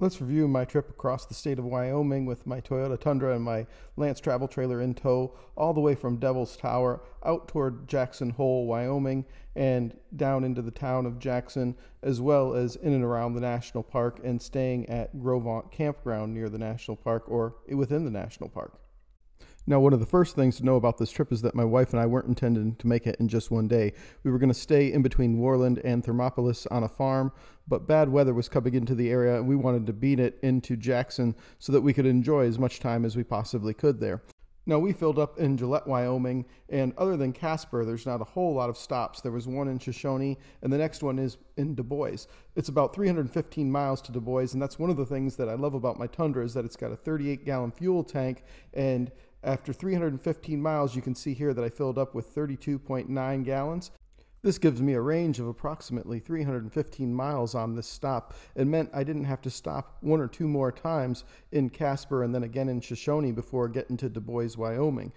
Let's review my trip across the state of Wyoming with my Toyota Tundra and my Lance travel trailer in tow, all the way from Devil's Tower out toward Jackson Hole, Wyoming, and down into the town of Jackson, as well as in and around the national park and staying at Gros Ventre Campground near the national park or within the national park. Now, one of the first things to know about this trip is that my wife and I weren't intending to make it in just one day. We were going to stay in between Worland and Thermopolis on a farm, but bad weather was coming into the area and we wanted to beat it into Jackson so that we could enjoy as much time as we possibly could there. Now, we filled up in Gillette, Wyoming, and other than Casper, there's not a whole lot of stops. There was one in Shoshone, and the next one is in Du Bois. It's about 315 miles to Du Bois, and that's one of the things that I love about my Tundra is that it's got a 38-gallon fuel tank, and after 315 miles, you can see here that I filled up with 32.9 gallons. This gives me a range of approximately 315 miles on this stop and meant I didn't have to stop one or two more times in Casper and then again in Shoshone before getting to Du Bois, Wyoming.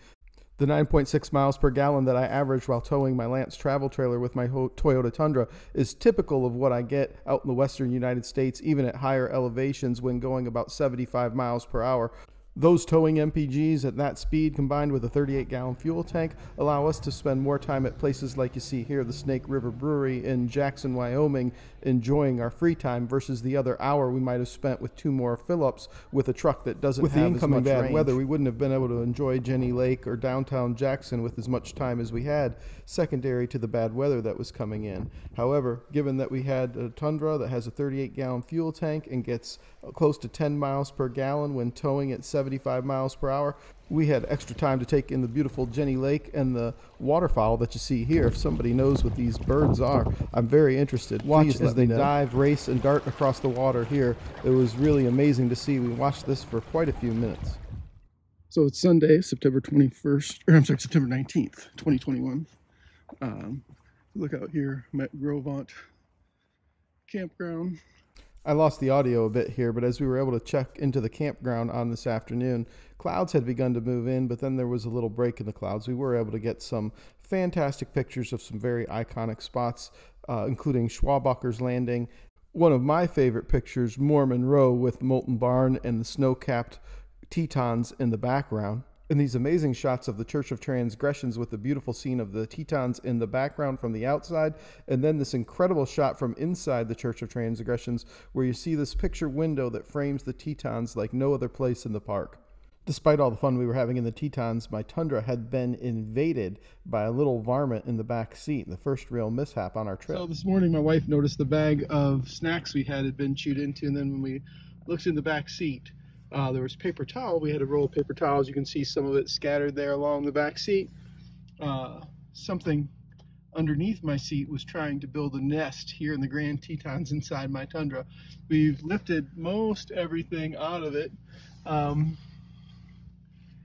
The 9.6 miles per gallon that I averaged while towing my Lance travel trailer with my Toyota Tundra is typical of what I get out in the western United States, even at higher elevations when going about 75 miles per hour. Those towing MPGs at that speed combined with a 38-gallon fuel tank allow us to spend more time at places like you see here, the Snake River Brewery in Jackson, Wyoming, enjoying our free time versus the other hour we might have spent with two more fill-ups with a truck that doesn't have as much range. With the incoming bad weather, we wouldn't have been able to enjoy Jenny Lake or downtown Jackson with as much time as we had, secondary to the bad weather that was coming in. However, given that we had a Tundra that has a 38-gallon fuel tank and gets close to 10 miles per gallon when towing at 75 miles per hour, we had extra time to take in the beautiful Jenny Lake and the waterfowl that you see here. If somebody knows what these birds are, I'm very interested. Watch as they dive, race, and dart across the water here. It was really amazing to see. We watched this for quite a few minutes. So it's Sunday, September 19th, 2021. Look out here, I'm at Gros Ventre Campground. I lost the audio a bit here, but as we were able to check into the campground on this afternoon, clouds had begun to move in, but then there was a little break in the clouds. We were able to get some fantastic pictures of some very iconic spots, including Schwabacher's Landing. One of my favorite pictures, Mormon Row with Molten Barn and the snow-capped Tetons in the background. And these amazing shots of the Church of Transgressions with the beautiful scene of the Tetons in the background from the outside, and then this incredible shot from inside the Church of Transgressions where you see this picture window that frames the Tetons like no other place in the park. Despite all the fun we were having in the Tetons, my Tundra had been invaded by a little varmint in the back seat, the first real mishap on our trip. So this morning my wife noticed the bag of snacks we had been chewed into, and then when we looked in the back seat, there was paper towel. We had a roll of paper towels. You can see some of it scattered there along the back seat. Something underneath my seat was trying to build a nest here in the Grand Tetons inside my Tundra. We've lifted most everything out of it.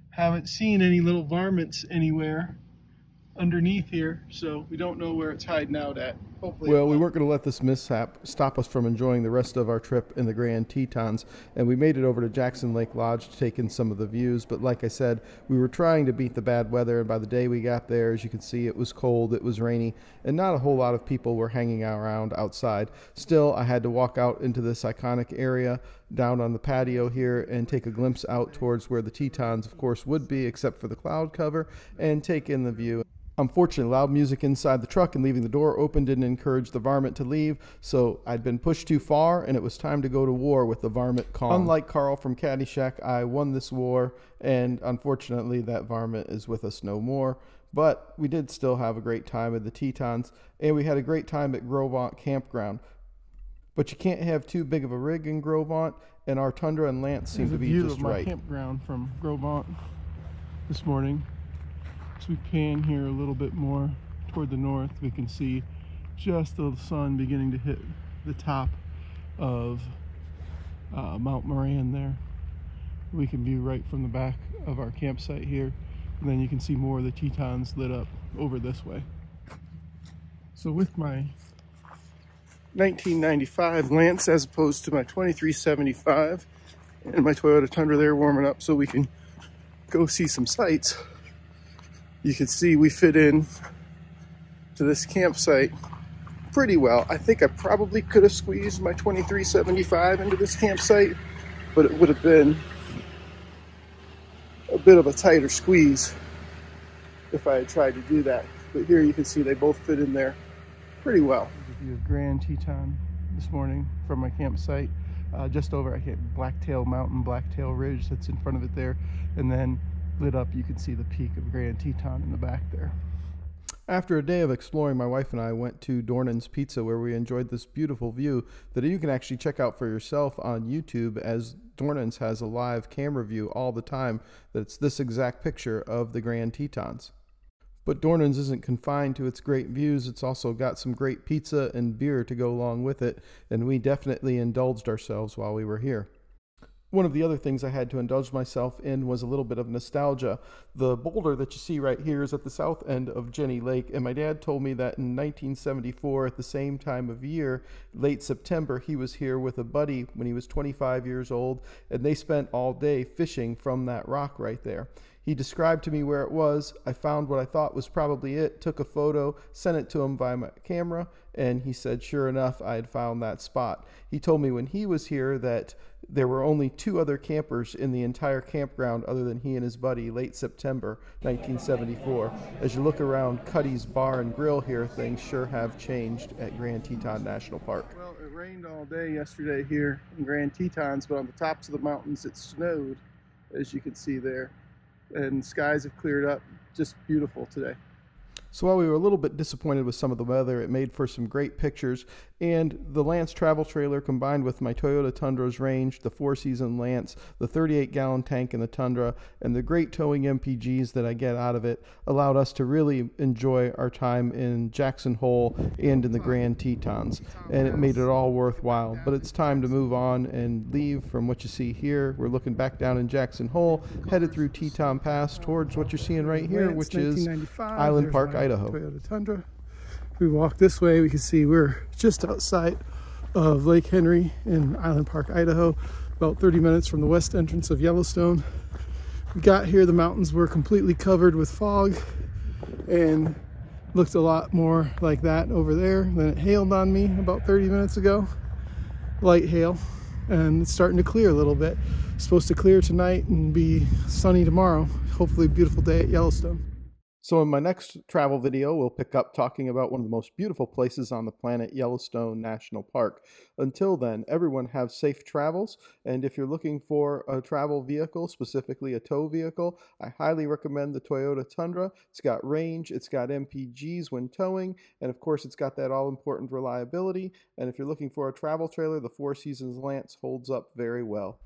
Haven't seen any little varmints anywhere underneath here, so we don't know where it's hiding out at. Hopefully, well, we weren't going to let this mishap stop us from enjoying the rest of our trip in the Grand Tetons, and we made it over to Jackson Lake Lodge to take in some of the views. But like I said, we were trying to beat the bad weather, and by the day we got there, as you can see, it was cold, it was rainy, and not a whole lot of people were hanging around outside. Still, I had to walk out into this iconic area down on the patio here and take a glimpse out towards where the Tetons, of course, would be, except for the cloud cover, and take in the view. Unfortunately, loud music inside the truck and leaving the door open didn't encourage the varmint to leave, so I'd been pushed too far and it was time to go to war with the varmint calm. Unlike Carl from Caddyshack, I won this war, and unfortunately that varmint is with us no more. But we did still have a great time at the Tetons, and we had a great time at Gros Ventre Campground. But you can't have too big of a rig in Gros Ventre, and our Tundra and Lance seem to be just right. Here's a view of my campground from Gros Ventre this morning. As we pan here a little bit more toward the north, we can see just the sun beginning to hit the top of Mount Moran there. We can view right from the back of our campsite here, and then you can see more of the Tetons lit up over this way. So with my 1995 Lance as opposed to my 2375 and my Toyota Tundra there warming up so we can go see some sights, you can see we fit in to this campsite pretty well. I think I probably could have squeezed my 2375 into this campsite, but it would have been a bit of a tighter squeeze if I had tried to do that. But here you can see they both fit in there pretty well. View of Grand Teton this morning from my campsite, just over Blacktail Mountain, Blacktail Ridge that's in front of it there, and then lit up you can see the peak of Grand Teton in the back there. After a day of exploring, my wife and I went to Dornan's Pizza, where we enjoyed this beautiful view that you can actually check out for yourself on YouTube, as Dornan's has a live camera view all the time that's this exact picture of the Grand Tetons. But Dornan's isn't confined to its great views. It's also got some great pizza and beer to go along with it, and we definitely indulged ourselves while we were here. One of the other things I had to indulge myself in was a little bit of nostalgia. The boulder that you see right here is at the south end of Jenny Lake, and my dad told me that in 1974, at the same time of year, late September, he was here with a buddy when he was 25 years old, and they spent all day fishing from that rock right there. He described to me where it was. I found what I thought was probably it, took a photo, sent it to him via my camera, and he said sure enough I had found that spot. He told me when he was here that there were only 2 other campers in the entire campground other than he and his buddy, late September 1974. As you look around Cuddy's Bar and Grill here, things sure have changed at Grand Teton National Park. Well, it rained all day yesterday here in Grand Tetons, but on the tops of the mountains it snowed, as you can see there. And skies have cleared up. Just beautiful today. So while we were a little bit disappointed with some of the weather, it made for some great pictures, and the Lance travel trailer combined with my Toyota Tundra's range, the 4-season Lance, the 38-gallon tank in the Tundra, and the great towing MPGs that I get out of it allowed us to really enjoy our time in Jackson Hole and in the Grand Tetons, and it made it all worthwhile. But it's time to move on and leave from what you see here. We're looking back down in Jackson Hole, headed through Teton Pass towards what you're seeing right here, which is Island Park, Idaho. Toyota Tundra. We walk this way, we can see we're just outside of Lake Henry in Island Park, Idaho, about 30 minutes from the west entrance of Yellowstone. We got here, the mountains were completely covered with fog and looked a lot more like that over there. Then it hailed on me about 30 minutes ago, light hail, and it's starting to clear a little bit. It's supposed to clear tonight and be sunny tomorrow. Hopefully a beautiful day at Yellowstone. So in my next travel video, we'll pick up talking about one of the most beautiful places on the planet, Yellowstone National Park. Until then, everyone have safe travels, and if you're looking for a travel vehicle, specifically a tow vehicle, I highly recommend the Toyota Tundra. It's got range, it's got MPGs when towing, and of course it's got that all-important reliability. And if you're looking for a travel trailer, the 4 Seasons Lance holds up very well.